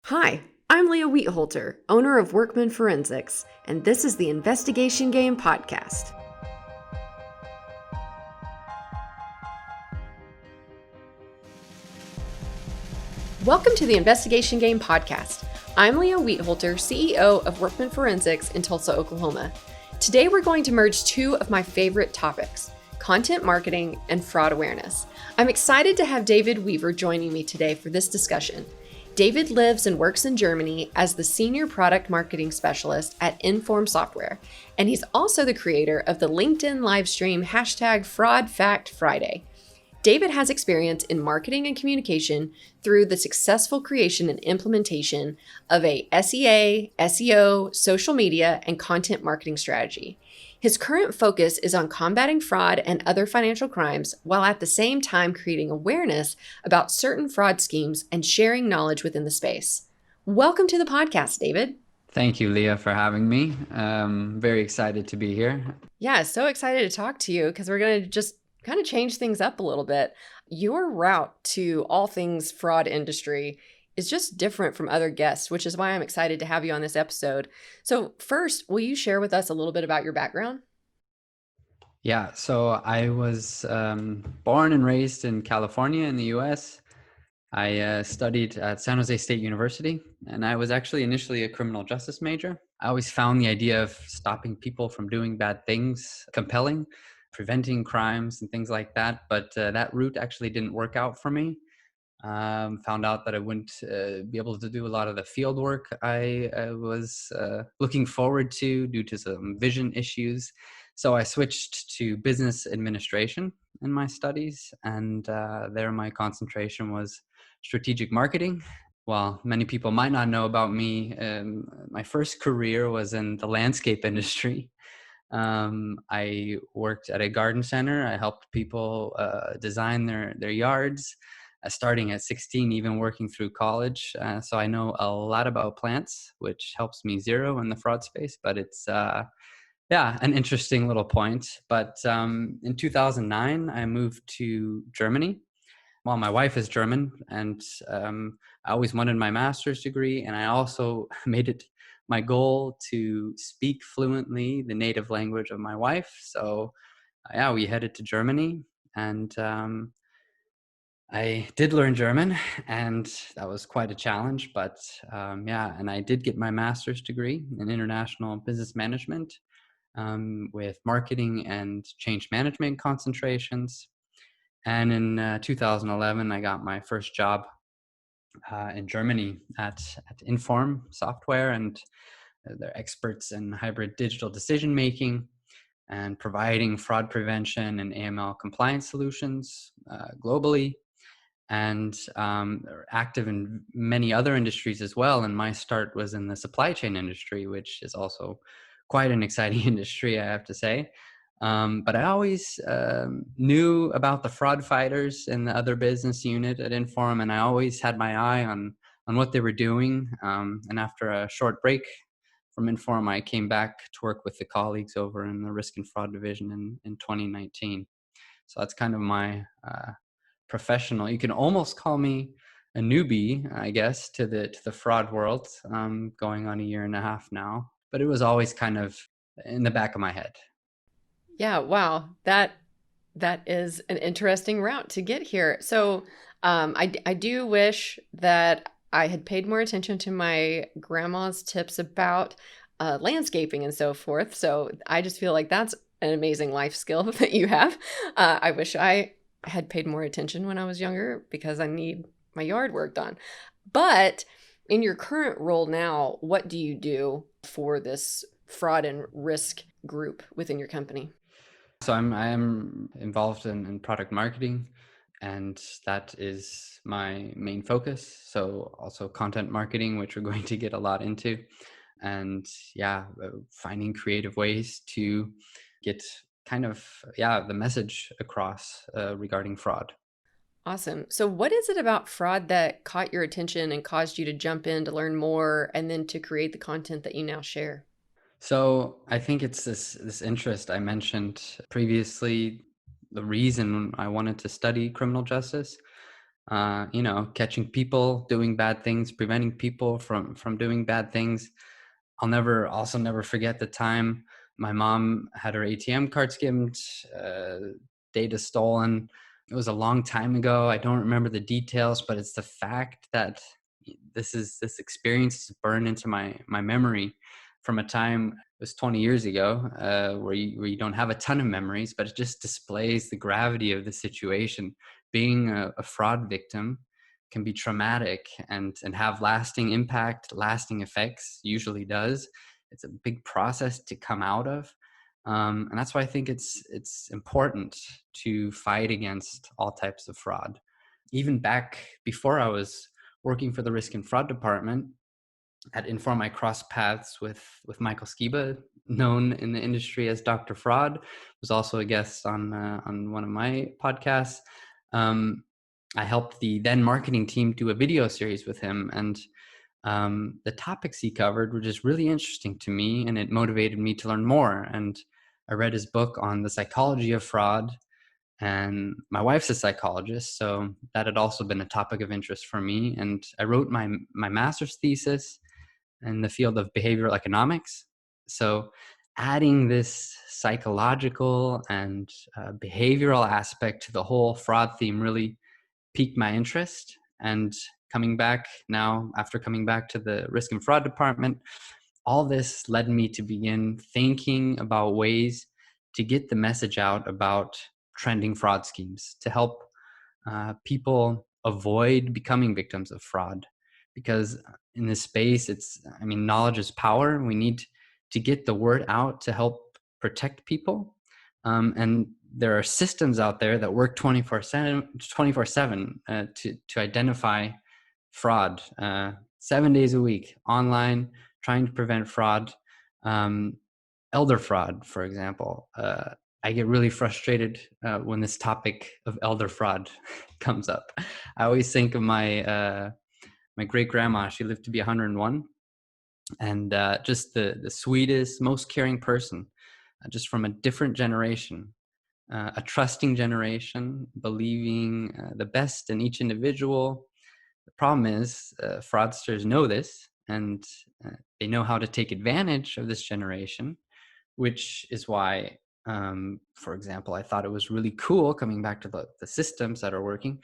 Hi, I'm Leah Wheatholter, owner of Workman Forensics, and this is the Investigation Game Podcast. Welcome to the Investigation Game Podcast. I'm Leah Wheatholter, CEO of Workman Forensics in Tulsa, Oklahoma. Today we're going to merge two of my favorite topics, content marketing and fraud awareness. I'm excited to have David Weaver joining me today for this discussion. David lives and works in Germany as the Senior Product Marketing Specialist at Inform Software, and he's also the creator of the LinkedIn livestream #FraudFactFriday. David has experience in marketing and communication through the successful creation and implementation of a SEA, SEO, social media, and content marketing strategy. His current focus is on combating fraud and other financial crimes, while at the same time creating awareness about certain fraud schemes and sharing knowledge within the space. Welcome to the podcast, David. Thank you, Leah, for having me. Very excited to be here. Yeah, so excited to talk to you because we're going to just kind of change things up a little bit. Your route to all things fraud industry is just different from other guests, which is why I'm excited to have you on this episode. So first, will you share with us a little bit about your background? Yeah, so I was born and raised in California in the US. I studied at San Jose State University, and I was actually initially a criminal justice major. I always found the idea of stopping people from doing bad things compelling, preventing crimes and things like that, but that route actually didn't work out for me. Found out that I wouldn't be able to do a lot of the field work I was looking forward to due to some vision issues. So I switched to business administration in my studies, and there my concentration was strategic marketing. While many people might not know about me, my first career was in the landscape industry. I worked at a garden center. I helped people design their yards, starting at 16, even working through college. So I know a lot about plants, which helps me zero in the fraud space. But it's an interesting little point. But in 2009, I moved to Germany. Well, my wife is German, and I always wanted my master's degree, and I also made it my goal to speak fluently the native language of my wife. So, yeah, we headed to Germany, and I did learn German, and that was quite a challenge. But and I did get my master's degree in international business management with marketing and change management concentrations. And in 2011, I got my first job in Germany at Inform Software, and they're experts in hybrid digital decision making and providing fraud prevention and AML compliance solutions globally. And they're active in many other industries as well. And my start was in the supply chain industry, which is also quite an exciting industry, I have to say. But I always knew about the fraud fighters in the other business unit at Inform, and I always had my eye on what they were doing. And after a short break from Inform, I came back to work with the colleagues over in the risk and fraud division in 2019. So that's kind of my professional. You can almost call me a newbie, I guess, to the fraud world. Going on a year and a half now, but it was always kind of in the back of my head. Yeah, wow. That is an interesting route to get here. So I do wish that I had paid more attention to my grandma's tips about landscaping and so forth. So I just feel like that's an amazing life skill that you have. I wish I had paid more attention when I was younger because I need my yard worked on. But in your current role now, what do you do for this fraud and risk group within your company? So I am involved in product marketing, and that is my main focus. So also content marketing, which we're going to get a lot into, and finding creative ways to get kind of the message across regarding fraud. Awesome. So, what is it about fraud that caught your attention and caused you to jump in to learn more and then to create the content that you now share? So I think it's this interest I mentioned previously, the reason I wanted to study criminal justice. catching people doing bad things, preventing people from doing bad things. I'll never forget the time my mom had her ATM card skimmed, data stolen. It was a long time ago. I don't remember the details, but it's the fact that this experience is burned into my memory from a time, it was 20 years ago, where you don't have a ton of memories, but it just displays the gravity of the situation. Being a fraud victim can be traumatic and have lasting impact, lasting effects, usually does. It's a big process to come out of. And that's why I think it's important to fight against all types of fraud. Even back before I was working for the risk and fraud department at Inform, I crossed paths with Michael Skiba, known in the industry as Dr. Fraud, was also a guest on one of my podcasts. I helped the then marketing team do a video series with him, and the topics he covered were just really interesting to me, and it motivated me to learn more. And I read his book on the psychology of fraud, and my wife's a psychologist, so that had also been a topic of interest for me. And I wrote my master's thesis in the field of behavioral economics. So adding this psychological and behavioral aspect to the whole fraud theme really piqued my interest. And coming back now, after coming back to the risk and fraud department, all this led me to begin thinking about ways to get the message out about trending fraud schemes to help people avoid becoming victims of fraud. Because in this space, knowledge is power. We need to get the word out to help protect people. And there are systems out there that work 24/7 to identify fraud 7 days a week online, trying to prevent fraud. Elder fraud, for example. I get really frustrated when this topic of elder fraud comes up. I always think of my great grandma. She lived to be 101, and just the sweetest, most caring person, just from a different generation, a trusting generation, believing the best in each individual. The problem is fraudsters know this, and they know how to take advantage of this generation, which is why, for example, I thought it was really cool, coming back to the systems that are working,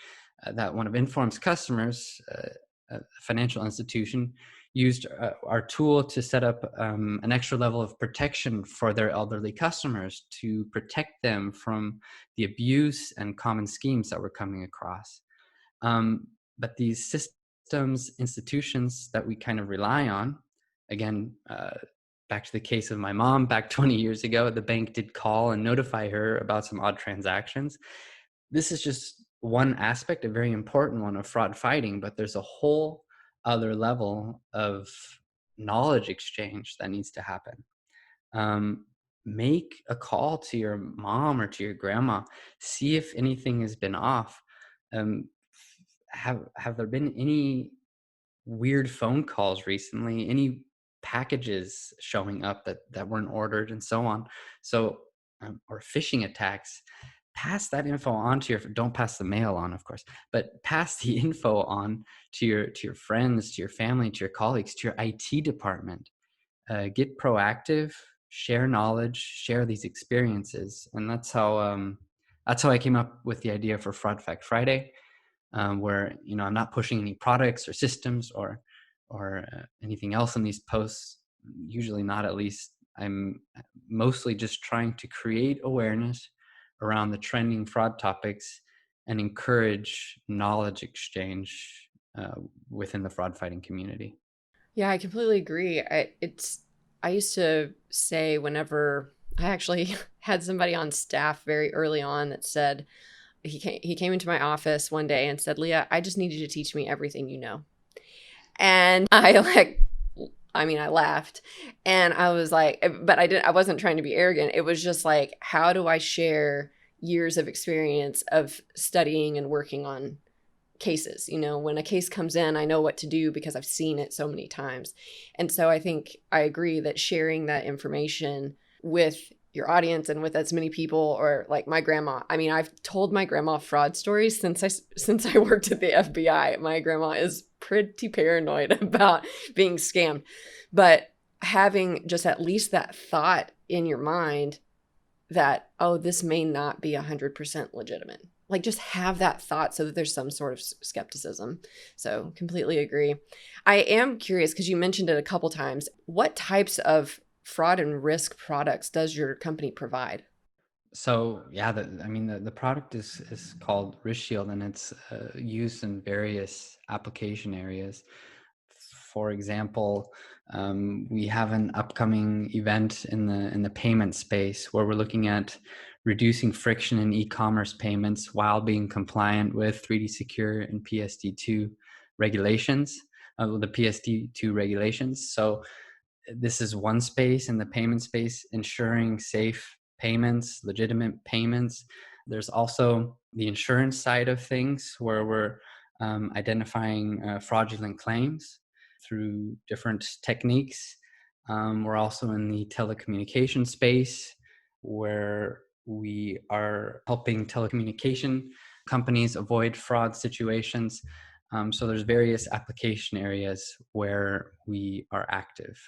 that one of Inform's customers, a financial institution, used our tool to set up an extra level of protection for their elderly customers to protect them from the abuse and common schemes that we're coming across. But these systems, institutions that we kind of rely on, again, back to the case of my mom, back 20 years ago, the bank did call and notify her about some odd transactions. This is just one aspect, a very important one, of fraud fighting, but there's a whole other level of knowledge exchange that needs to happen. Make a call to your mom or to your grandma, see if anything has been off. Have there been any weird phone calls recently, any packages showing up that weren't ordered, and so on? So or phishing attacks. Pass that info on to don't pass the mail on, of course, but pass the info on to your friends, to your family, to your colleagues, to your IT department. Get proactive, share knowledge, share these experiences. And that's how I came up with the idea for Fraud Fact Friday, where I'm not pushing any products or systems or anything else in these posts. Usually not, at least. I'm mostly just trying to create awareness around the trending fraud topics and encourage knowledge exchange within the fraud fighting community. Yeah, I completely agree. I used to say, whenever I actually had somebody on staff very early on that said, he came into my office one day and said, "Leah, I just need you to teach me everything you know." And I laughed, and I was like, but I wasn't trying to be arrogant. It was just like, how do I share years of experience of studying and working on cases? When a case comes in, I know what to do because I've seen it so many times. And so I think I agree that sharing that information with your audience and with as many people, or like my grandma. I mean, I've told my grandma fraud stories since I worked at the FBI. My grandma is pretty paranoid about being scammed. But having just at least that thought in your mind that, oh, this may not be 100% legitimate. Like, just have that thought so that there's some sort of skepticism. So completely agree. I am curious, because you mentioned it a couple times, what types of fraud and risk products does your company provide? So yeah, the product is called RiskShield, and it's used in various application areas. For example, we have an upcoming event in the payment space where we're looking at reducing friction in e-commerce payments while being compliant with 3D Secure and PSD2 regulations, the PSD2 regulations. So this is one space in the payment space, ensuring safe payments, legitimate payments. There's also the insurance side of things where we're identifying fraudulent claims through different techniques. We're also in the telecommunication space where we are helping telecommunication companies avoid fraud situations. So there's various application areas where we are active.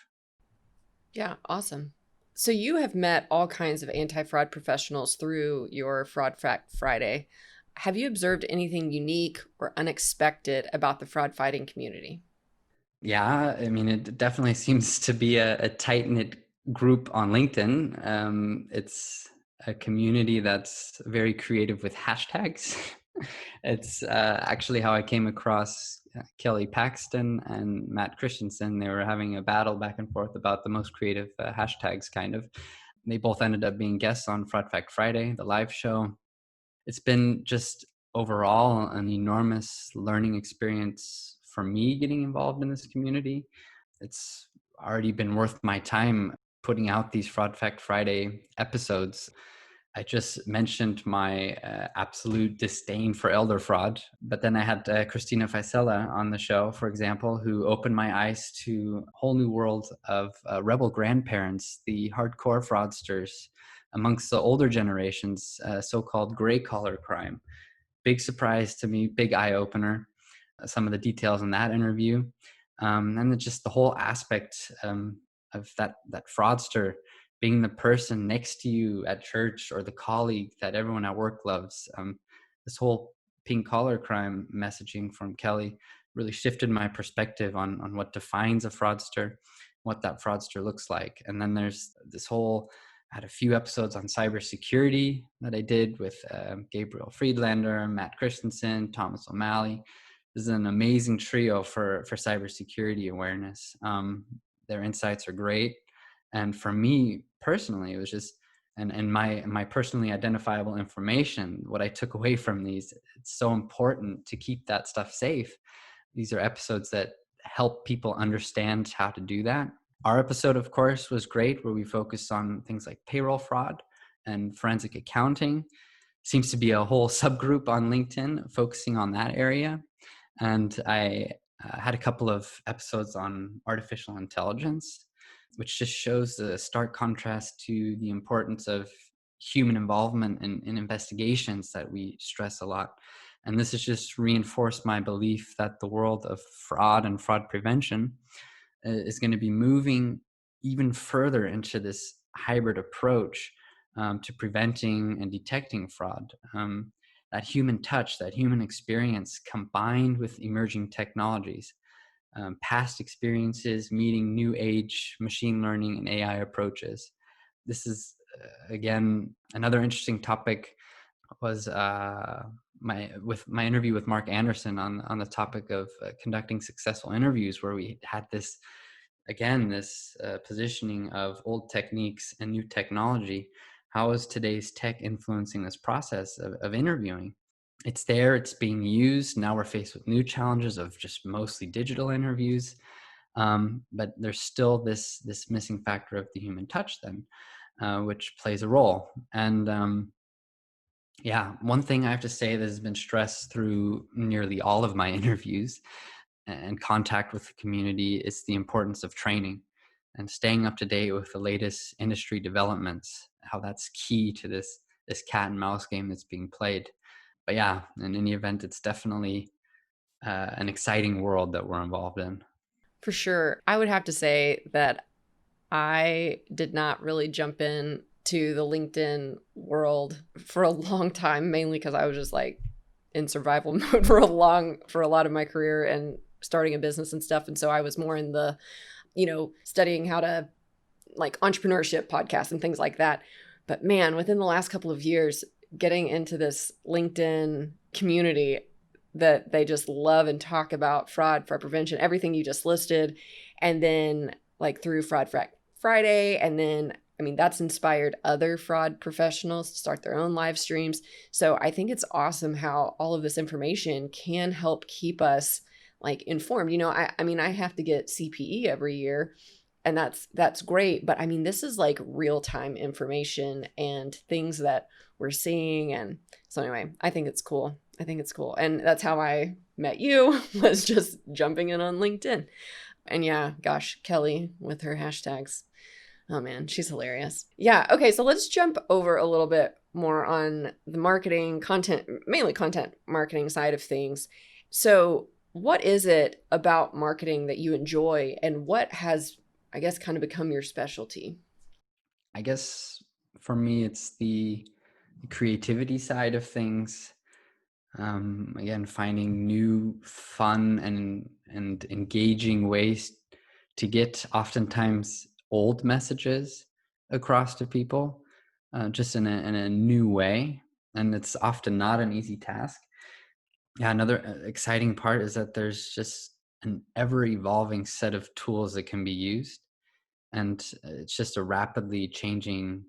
Yeah, awesome. So you have met all kinds of anti-fraud professionals through your Fraud Fact Friday. Have you observed anything unique or unexpected about the fraud fighting community? Yeah, I mean, it definitely seems to be a tight-knit group on LinkedIn. It's a community that's very creative with hashtags. It's actually how I came across Kelly Paxton and Matt Christensen. They were having a battle back and forth about the most creative hashtags, kind of. They both ended up being guests on Fraud Fact Friday, the live show. It's been just overall an enormous learning experience for me getting involved in this community. It's already been worth my time putting out these Fraud Fact Friday episodes. I just mentioned my absolute disdain for elder fraud, but then I had Christina Faisella on the show, for example, who opened my eyes to a whole new world of rebel grandparents, the hardcore fraudsters amongst the older generations, so-called gray collar crime. Big surprise to me, big eye opener. Some of the details in that interview, and then just the whole aspect of that fraudster being the person next to you at church or the colleague that everyone at work loves. This whole pink collar crime messaging from Kelly really shifted my perspective on what defines a fraudster, what that fraudster looks like. And then there's this whole, I had a few episodes on cybersecurity that I did with Gabriel Friedlander, Matt Christensen, Thomas O'Malley. This is an amazing trio for cybersecurity awareness. Their insights are great. And for me personally, it was just, and my personally identifiable information, what I took away from these, it's so important to keep that stuff safe. These are episodes that help people understand how to do that. Our episode, of course, was great, where we focused on things like payroll fraud and forensic accounting. Seems to be a whole subgroup on LinkedIn focusing on that area. And I had a couple of episodes on artificial intelligence, which just shows the stark contrast to the importance of human involvement in investigations that we stress a lot. And this has just reinforced my belief that the world of fraud and fraud prevention is going to be moving even further into this hybrid approach to preventing and detecting fraud. That human touch, that human experience combined with emerging technologies, past experiences meeting new age machine learning and AI approaches. This is, again, another interesting topic was my interview with Mark Anderson on the topic of conducting successful interviews, where we had this, again, this positioning of old techniques and new technology. How is today's tech influencing this process of interviewing? It's there, it's being used. Now we're faced with new challenges of just mostly digital interviews. But there's still this missing factor of the human touch then, which plays a role. And yeah, one thing I have to say that has been stressed through nearly all of my interviews and contact with the community is the importance of training and staying up to date with the latest industry developments. how that's key to this cat and mouse game that's being played. But yeah, in any event, it's definitely an exciting world that we're involved in. For sure. I would have to say that I did not really jump in to the LinkedIn world for a long time, mainly because I was just like in survival mode for a lot of my career and starting a business and stuff. And so I was more in the, studying how to like entrepreneurship podcasts and things like that. But man, within the last couple of years, getting into this LinkedIn community that they just love and talk about fraud prevention, everything you just listed. And then like through Fraud Friday. And then, that's inspired other fraud professionals to start their own live streams. So I think it's awesome how all of this information can help keep us like informed. I have to get CPE every year, and that's great. But this is like real-time information and things that we're seeing. And so anyway, I think it's cool. And that's how I met you, was just jumping in on LinkedIn. And yeah, gosh, Kelly with her hashtags. Oh man, she's hilarious. Yeah. Okay. So let's jump over a little bit more on the marketing content, mainly content marketing side of things. So what is it about marketing that you enjoy, and what has, I guess, kind of become your specialty? I guess for me, it's the creativity side of things. Again, finding new, fun, and engaging ways to get oftentimes old messages across to people, just in a new way, and it's often not an easy task. Yeah, another exciting part is that there's just an ever-evolving set of tools that can be used, and it's just a rapidly changing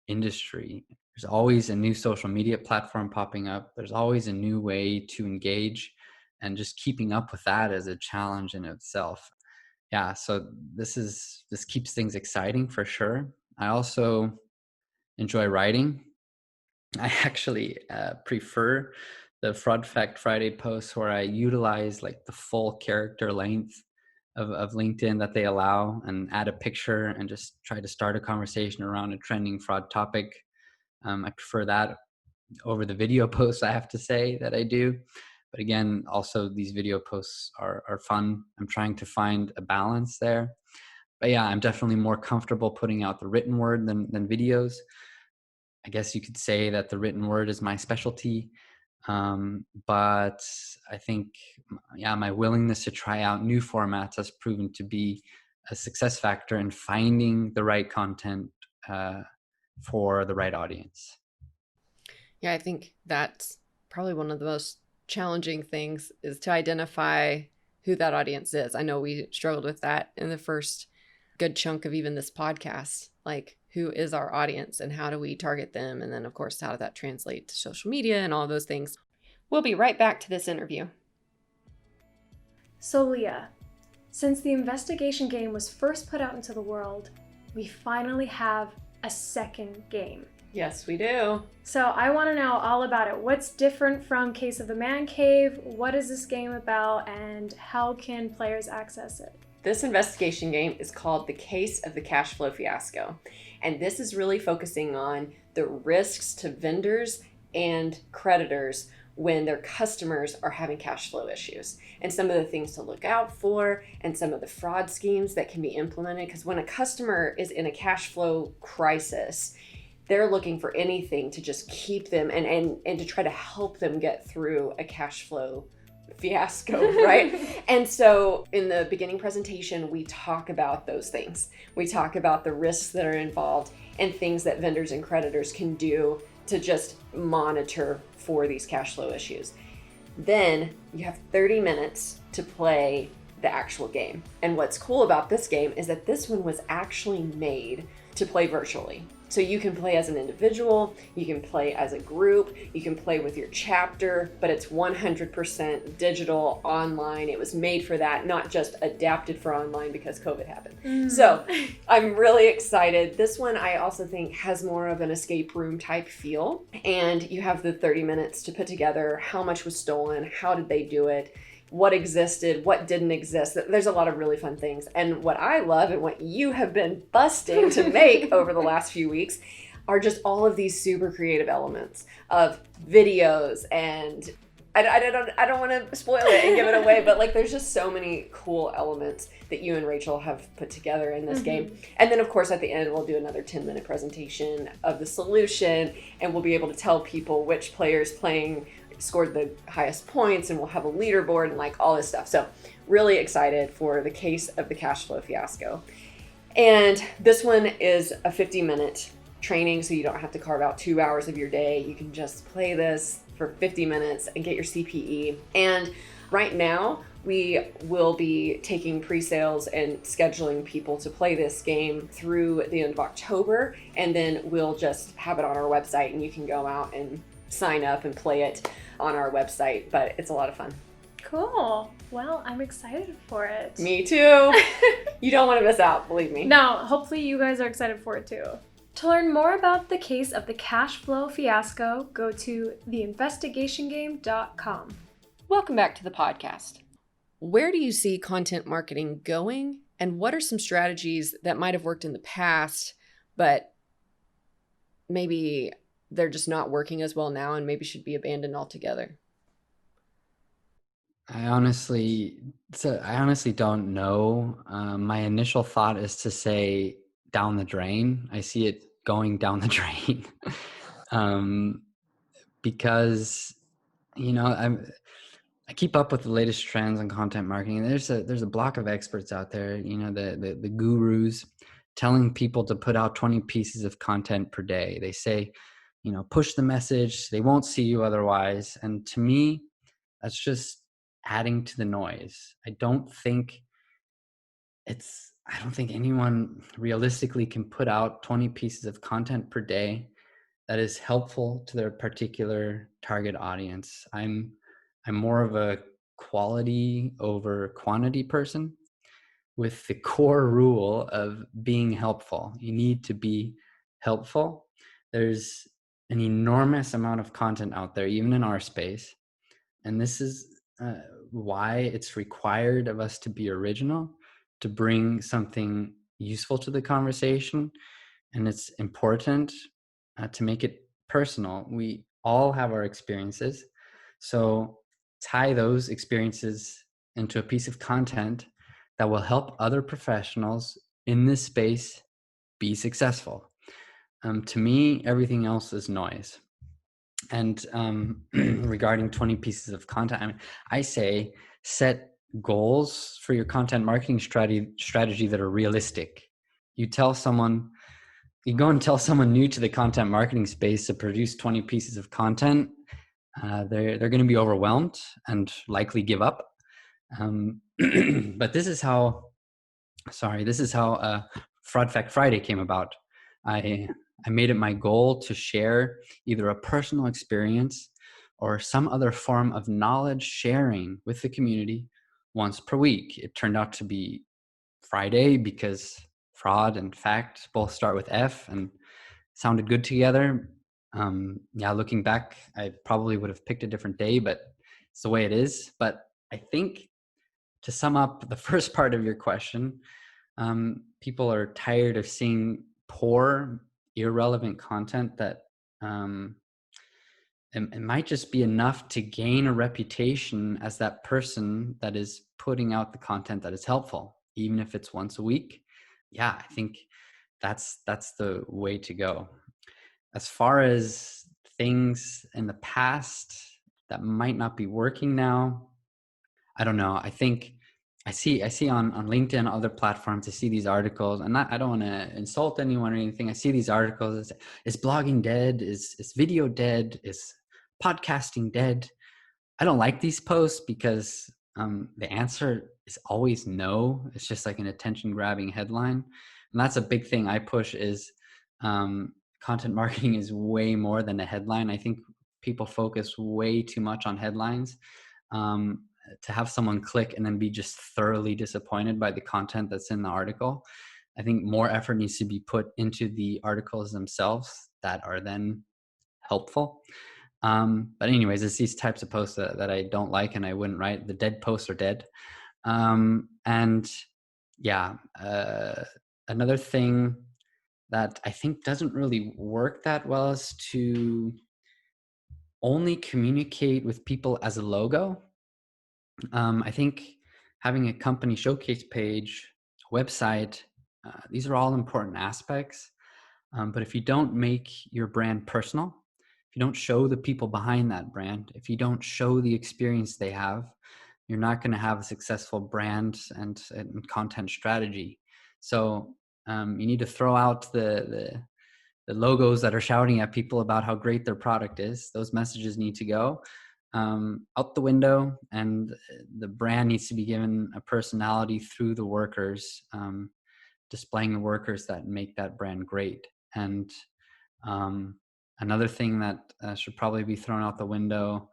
industry. There's always a new social media platform popping up. There's always a new way to engage, and just keeping up with that is a challenge in itself. Yeah, so this keeps things exciting for sure. I also enjoy writing. I actually prefer the Fraud Fact Friday posts where I utilize like the full character length of LinkedIn that they allow, and add a picture and just try to start a conversation around a trending fraud topic. I prefer that over the video posts, I have to say, that I do. But again, also these video posts are fun. I'm trying to find a balance there. But yeah, I'm definitely more comfortable putting out the written word than videos. I guess you could say that the written word is my specialty. But I think, yeah, my willingness to try out new formats has proven to be a success factor in finding the right content for the right audience. Yeah, I think that's probably one of the most challenging things, is to identify who that audience is. I know we struggled with that in the first good chunk of even this podcast. Like, who is our audience and how do we target them? And then, of course, how did that translate to social media and all those things? We'll be right back to this interview. So Leah, since the investigation game was first put out into the world, we finally have a second game. Yes, we do. So I want to know all about it. What's different from Case of the Man Cave? What is this game about, and how can players access it? This investigation game is called The Case of the Cash Flow Fiasco. And this is really focusing on the risks to vendors and creditors when their customers are having cash flow issues, and some of the things to look out for, and some of the fraud schemes that can be implemented. Because when a customer is in a cash flow crisis, they're looking for anything to just keep them and to try to help them get through a cash flow fiasco, right? And so in the beginning presentation, we talk about those things. We talk about the risks that are involved and things that vendors and creditors can do to just monitor for these cash flow issues. Then you have 30 minutes to play the actual game. And what's cool about this game is that this one was actually made to play virtually. So you can play as an individual, you can play as a group, you can play with your chapter, but it's 100% digital, online. It was made for that, not just adapted for online because COVID happened. So I'm really excited. This one I also think has more of an escape room type feel. And you have the 30 minutes to put together how much was stolen, how did they do it, what existed, what didn't exist. There's a lot of really fun things. And what I love, and what you have been busting to make over the last few weeks, are just all of these super creative elements of videos and I don't want to spoil it and give it away, but like there's just so many cool elements that you and Rachel have put together in this game. And then of course at the end we'll do another 10-minute presentation of the solution, and we'll be able to tell people which players playing scored the highest points, and we'll have a leaderboard and like all this stuff. So really excited for the case of the cash flow fiasco. And this one is a 50-minute training, so you don't have to carve out 2 hours of your day. You can just play this for 50 minutes and get your CPE. And right now, we will be taking pre-sales and scheduling people to play this game through the end of October, and then we'll just have it on our website, and you can go out and sign up and play it on our website, but it's a lot of fun. Cool. Well, I'm excited for it. Me too. You don't want to miss out, believe me. No, hopefully you guys are excited for it too. To learn more about the case of the cash flow fiasco, go to theinvestigationgame.com. Welcome back to the podcast. Where do you see content marketing going, and what are some strategies that might have worked in the past, but maybe they're just not working as well now and maybe should be abandoned altogether? I honestly don't know. My initial thought is to say down the drain. I see it going down the drain because I keep up with the latest trends in content marketing. And there's a block of experts out there, the gurus telling people to put out 20 pieces of content per day. They say, push the message. They won't see you otherwise. And to me, that's just adding to the noise. I don't think anyone realistically can put out 20 pieces of content per day that is helpful to their particular target audience. I'm more of a quality over quantity person, with the core rule of being helpful. You need to be helpful. There's an enormous amount of content out there, even in our space. And this is why it's required of us to be original, to bring something useful to the conversation. And it's important to make it personal. We all have our experiences. So tie those experiences into a piece of content that will help other professionals in this space be successful. To me, everything else is noise. And regarding 20 pieces of content, I say set goals for your content marketing strategy that are realistic. You go and tell someone new to the content marketing space to produce 20 pieces of content. They're going to be overwhelmed and likely give up. But this is how Fraud Fact Friday came about. I made it my goal to share either a personal experience or some other form of knowledge sharing with the community once per week. It turned out to be Friday because fraud and fact both start with F and sounded good together. Looking back, I probably would have picked a different day, but it's the way it is. But I think, to sum up the first part of your question, people are tired of seeing poor, irrelevant content that it might just be enough to gain a reputation as that person that is putting out the content that is helpful, even if it's once a week. Yeah, I think that's the way to go. As far as things in the past that might not be working now, I don't know. I think I see on LinkedIn, other platforms, I see these articles, and I don't want to insult anyone or anything. I see these articles. Is blogging dead? Is video dead? Is podcasting dead? I don't like these posts because the answer is always no. It's just like an attention grabbing headline. And that's a big thing I push is content marketing is way more than a headline. I think people focus way too much on headlines. To have someone click and then be just thoroughly disappointed by the content that's in the article. I think more effort needs to be put into the articles themselves that are then helpful. But anyways, it's these types of posts that I don't like and I wouldn't write. The dead posts are dead. Another thing that I think doesn't really work that well is to only communicate with people as a logo. I think having a company showcase page, website, these are all important aspects. But if you don't make your brand personal, if you don't show the people behind that brand, if you don't show the experience they have, you're not going to have a successful brand and content strategy. So you need to throw out the logos that are shouting at people about how great their product is. Those messages need to go out the window, and the brand needs to be given a personality through the workers, displaying the workers that make that brand great. And another thing that should probably be thrown out the window,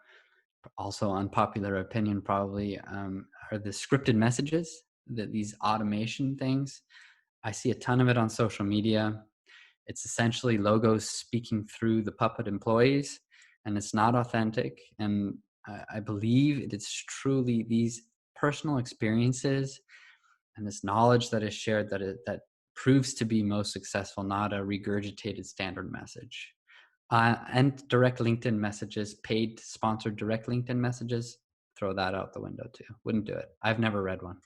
also unpopular opinion probably, are the scripted messages, these automation things. I see a ton of it on social media. It's essentially logos speaking through the puppet employees, and it's not authentic. And I believe it is truly these personal experiences and this knowledge that is shared that proves to be most successful, not a regurgitated standard message. And direct LinkedIn messages, paid sponsored direct LinkedIn messages, throw that out the window too. Wouldn't do it. I've never read one.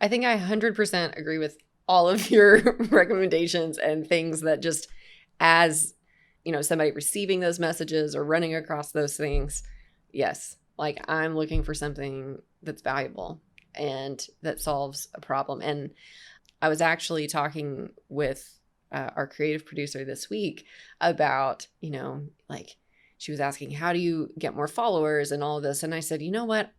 I think I 100% agree with all of your recommendations and things that just as, somebody receiving those messages or running across those things, yes, like I'm looking for something that's valuable and that solves a problem. And I was actually talking with our creative producer this week about, like she was asking, how do you get more followers and all of this? And I said, you know what?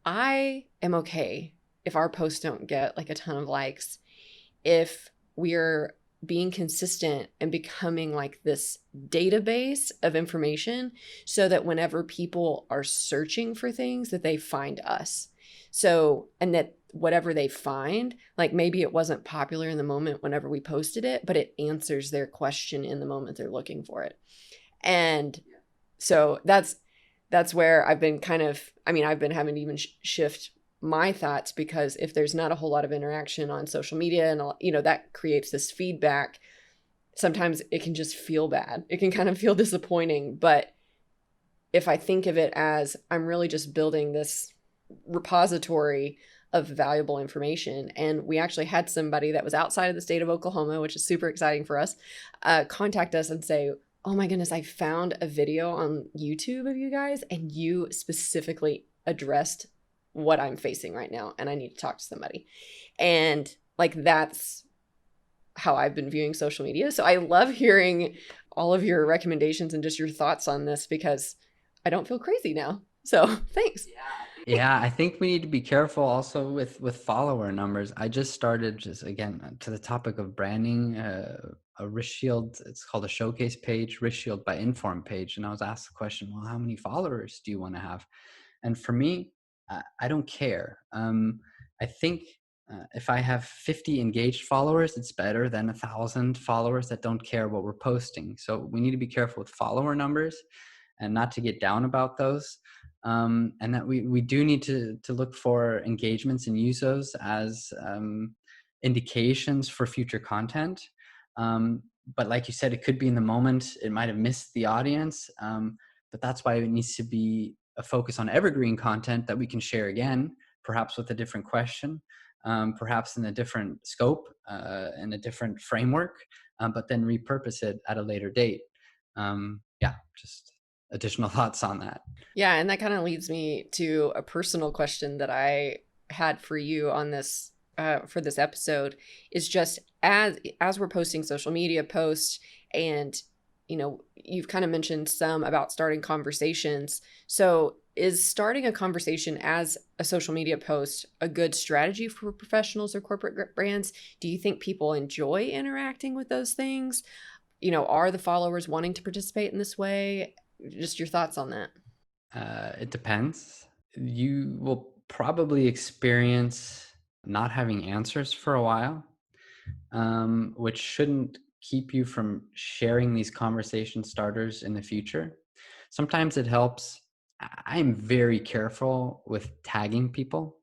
I am okay if our posts don't get like a ton of likes, if we're being consistent and becoming like this database of information so that whenever people are searching for things that they find us. So, and that whatever they find, like maybe it wasn't popular in the moment whenever we posted it, but it answers their question in the moment they're looking for it. And so that's where I've been I've been having to even shift my thoughts, because if there's not a whole lot of interaction on social media and, that creates this feedback, sometimes it can just feel bad. It can kind of feel disappointing. But if I think of it as I'm really just building this repository of valuable information, and we actually had somebody that was outside of the state of Oklahoma, which is super exciting for us, contact us and say, oh my goodness, I found a video on YouTube of you guys, and you specifically addressed what I'm facing right now, and I need to talk to somebody. And like, that's how I've been viewing social media. So I love hearing all of your recommendations and just your thoughts on this, because I don't feel crazy now. So thanks. Yeah, I think we need to be careful also with follower numbers. I just started, just again, to the topic of branding, a RiskShield, it's called a showcase page, RiskShield by Inform page. And I was asked the question, well, how many followers do you want to have? And for me, I don't care. I think if I have 50 engaged followers, it's better than 1,000 followers that don't care what we're posting. So we need to be careful with follower numbers and not to get down about those. And that we do need to look for engagements and use those as indications for future content. But like you said, it could be in the moment, it might have missed the audience. But that's why it needs to be a focus on evergreen content that we can share again, perhaps with a different question, perhaps in a different scope, in a different framework, but then repurpose it at a later date. Just additional thoughts on that. Yeah, and that kind of leads me to a personal question that I had for you on this for this episode, is just as we're posting social media posts, and you've kind of mentioned some about starting conversations. So is starting a conversation as a social media post a good strategy for professionals or corporate brands? Do you think people enjoy interacting with those things? Are the followers wanting to participate in this way? Just your thoughts on that. It depends. You will probably experience not having answers for a while, which shouldn't keep you from sharing these conversation starters in the future. Sometimes it helps. I'm very careful with tagging people,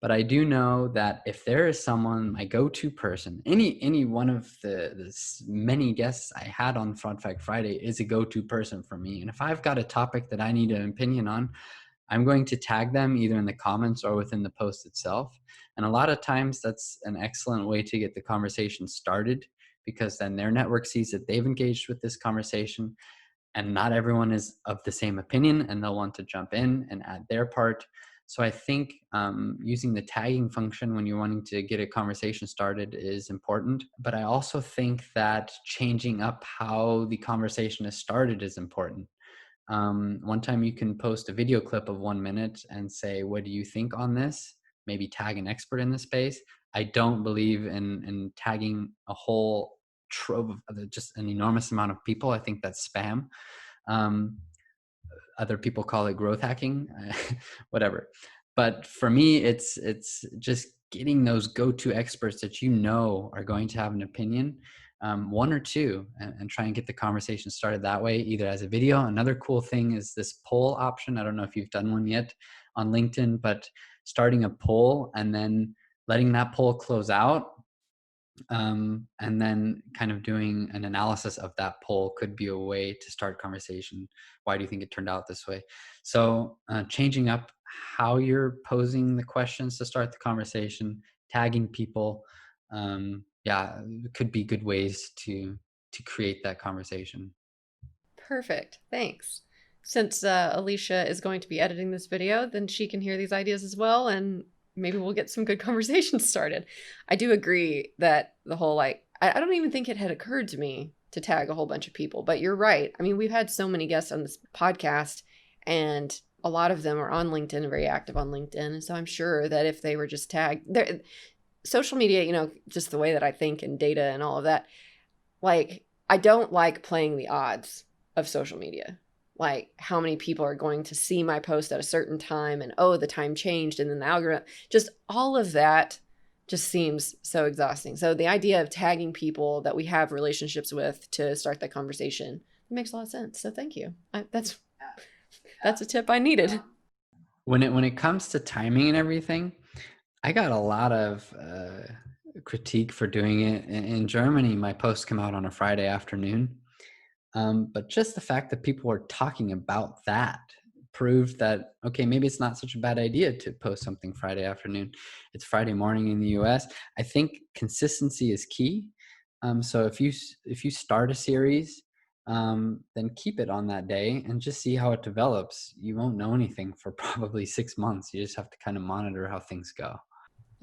But I do know that if there is someone, my go-to person, any one of the many guests I had on Fraud Fact Friday is a go-to person for me. And if I've got a topic that I need an opinion on, I'm going to tag them either in the comments or within the post itself. And a lot of times that's an excellent way to get the conversation started, because then their network sees that they've engaged with this conversation, and not everyone is of the same opinion, and they'll want to jump in and add their part. So I think using the tagging function when you're wanting to get a conversation started is important. But I also think that changing up how the conversation is started is important. One time you can post a video clip of 1 minute and say, what do you think on this? Maybe tag an expert in the space. I don't believe in tagging a whole trove of just an enormous amount of people. I think that's spam. Other people call it growth hacking, whatever. But for me, it's just getting those go-to experts that you know are going to have an opinion, one or two, and try and get the conversation started that way, either as a video. Another cool thing is this poll option. I don't know if you've done one yet on LinkedIn, but starting a poll and then letting that poll close out, and then kind of doing an analysis of that poll could be a way to start conversation. Why do you think it turned out this way? So changing up how you're posing the questions to start the conversation, tagging people, could be good ways to create that conversation. Perfect. Thanks. Since Alicia is going to be editing this video, then she can hear these ideas as well, and maybe we'll get some good conversations started. I do agree that the whole, I don't even think it had occurred to me to tag a whole bunch of people, but you're right. I mean, we've had so many guests on this podcast, and a lot of them are on LinkedIn and very active on LinkedIn. And so I'm sure that if they were just tagged, social media, just the way that I think and data and all of that, I don't like playing the odds of social media. Like how many people are going to see my post at a certain time, and the time changed, and then the algorithm, just all of that just seems so exhausting. So the idea of tagging people that we have relationships with to start that conversation makes a lot of sense. So thank you. That's a tip I needed. When it comes to timing and everything, I got a lot of critique for doing it. In Germany, my posts come out on a Friday afternoon. But just the fact that people were talking about that proved that, okay, maybe it's not such a bad idea to post something Friday afternoon. It's Friday morning in the US. I think consistency is key. So if you start a series, then keep it on that day and just see how it develops. You won't know anything for probably 6 months. You just have to kind of monitor how things go.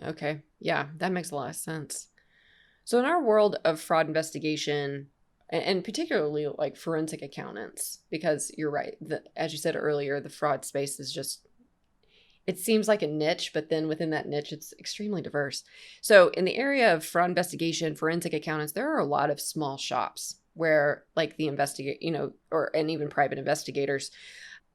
Okay. Yeah, that makes a lot of sense. So in our world of fraud investigation, and particularly like forensic accountants, because you're right, as you said earlier, the fraud space is just, it seems like a niche, but then within that niche, it's extremely diverse. So in the area of fraud investigation, forensic accountants, there are a lot of small shops where like the and even private investigators.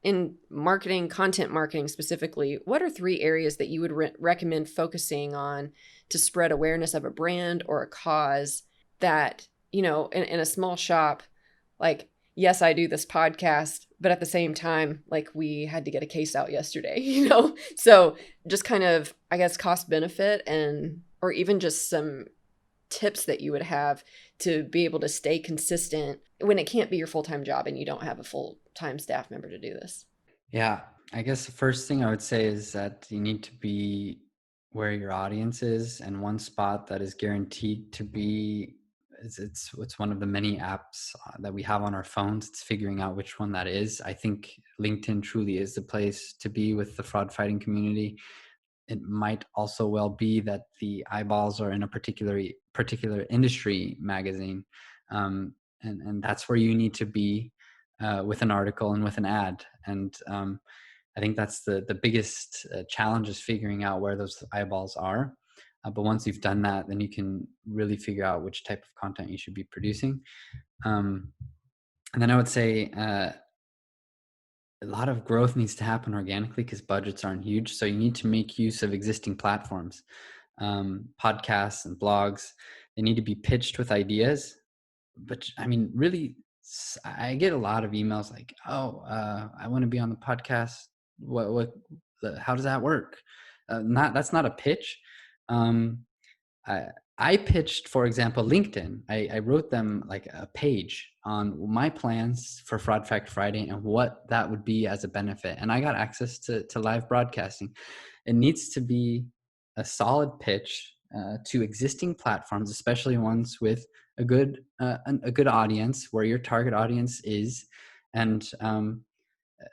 In marketing, content marketing specifically, what are 3 areas that you would recommend focusing on to spread awareness of a brand or a cause that, in a small shop, like, yes, I do this podcast, but at the same time, like we had to get a case out yesterday, So just kind of, I guess, cost benefit or even just some tips that you would have to be able to stay consistent when it can't be your full-time job and you don't have a full-time staff member to do this. Yeah, I guess the first thing I would say is that you need to be where your audience is, and one spot that is guaranteed to be, it's one of the many apps that we have on our phones. It's figuring out which one that is. I think LinkedIn truly is the place to be with the fraud fighting community. It might also well be that the eyeballs are in a particular industry magazine, and that's where you need to be with an article and with an ad. And I think that's the biggest challenge, is figuring out where those eyeballs are. But once you've done that, then you can really figure out which type of content you should be producing. And then I would say a lot of growth needs to happen organically because budgets aren't huge. So you need to make use of existing platforms, podcasts and blogs. They need to be pitched with ideas. But I mean, really, I get a lot of emails like, I want to be on the podcast. How does that work? That's not a pitch. I pitched, for example, LinkedIn. I wrote them like a page on my plans for Fraud Fact Friday and what that would be as a benefit. And I got access to live broadcasting. It needs to be a solid pitch to existing platforms, especially ones with a good audience, where your target audience is, and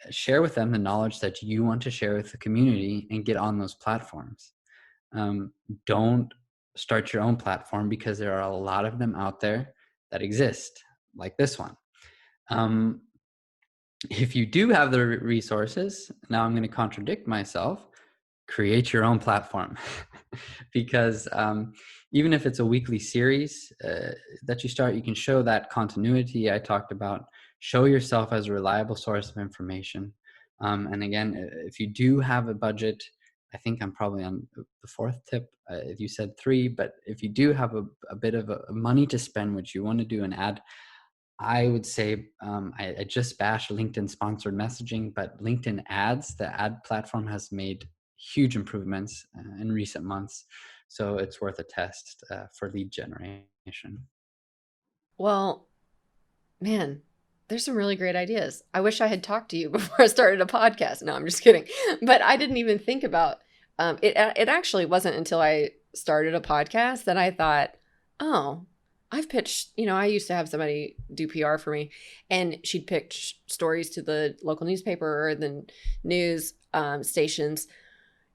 share with them the knowledge that you want to share with the community and get on those platforms. Don't start your own platform, because there are a lot of them out there that exist, like this one. If you do have the resources, now I'm going to contradict myself, create your own platform. Because even if it's a weekly series that you start, you can show that continuity I talked about, show yourself as a reliable source of information. And again, if you do have a budget, I think I'm probably on the fourth tip. You said 3, but if you do have a bit of money to spend, which you want to do an ad, I would say I just bashed LinkedIn sponsored messaging, but LinkedIn ads, the ad platform, has made huge improvements in recent months. So it's worth a test for lead generation. Well, man, there's some really great ideas. I wish I had talked to you before I started a podcast. No, I'm just kidding. But I didn't even think about it. It actually wasn't until I started a podcast that I thought, oh, I've pitched, I used to have somebody do PR for me, and she'd pitch stories to the local newspaper or the news stations,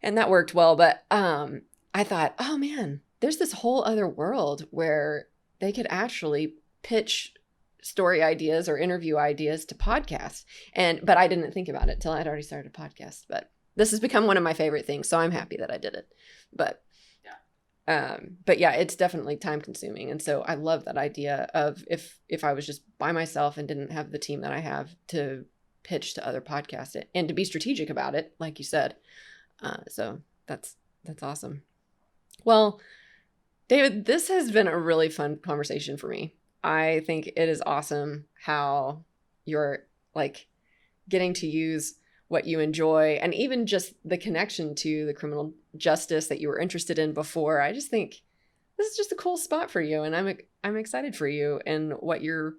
and that worked well. But I thought, oh man, there's this whole other world where they could actually pitch story ideas or interview ideas to podcasts. But I didn't think about it till I'd already started a podcast. But this has become one of my favorite things, so I'm happy that I did it. But yeah, it's definitely time consuming. And so I love that idea of if I was just by myself and didn't have the team that I have to pitch to other podcasts and to be strategic about it, like you said. So that's awesome. Well, David, this has been a really fun conversation for me. I think it is awesome how you're like getting to use what you enjoy, and even just the connection to the criminal justice that you were interested in before. I just think this is just a cool spot for you, and I'm excited for you and what you're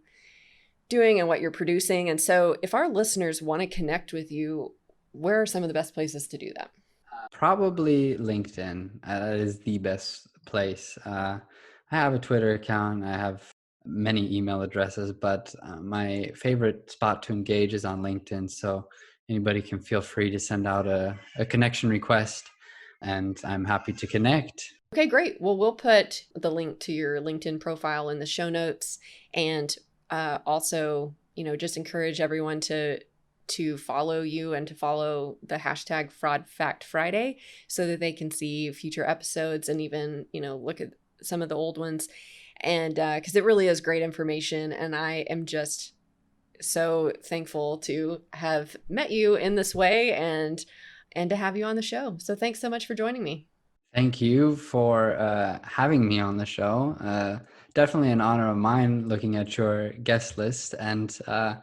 doing and what you're producing. And so if our listeners want to connect with you, where are some of the best places to do that? Probably LinkedIn is the best place. I have a Twitter account. I have many email addresses, but my favorite spot to engage is on LinkedIn. So anybody can feel free to send out a connection request, and I'm happy to connect. Okay, great. Well, we'll put the link to your LinkedIn profile in the show notes, and also, just encourage everyone to follow you and to follow the hashtag Fraud Fact Friday, so that they can see future episodes and even, look at some of the old ones. And because it really is great information, and I am just so thankful to have met you in this way and to have you on the show. So thanks so much for joining me. Thank you for having me on the show. Definitely an honor of mine looking at your guest list, and I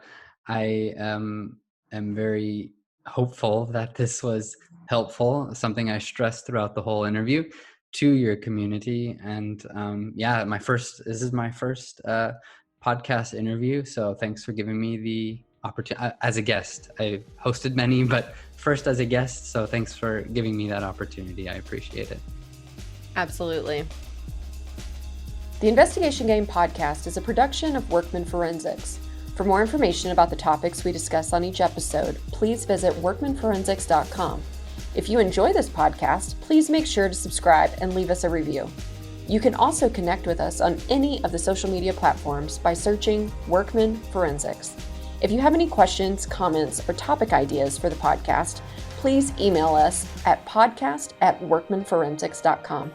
am very hopeful that this was helpful, something I stressed throughout the whole interview, to your community. And this is my first podcast interview, so thanks for giving me the opportunity as a guest. I've hosted many, but first as a guest, so thanks for giving me that opportunity. I appreciate it. Absolutely. The Investigation Game podcast is a production of Workman Forensics. For more information about the topics we discuss on each episode, please visit workmanforensics.com. If you enjoy this podcast, please make sure to subscribe and leave us a review. You can also connect with us on any of the social media platforms by searching Workman Forensics. If you have any questions, comments, or topic ideas for the podcast, please email us at podcast@workmanforensics.com.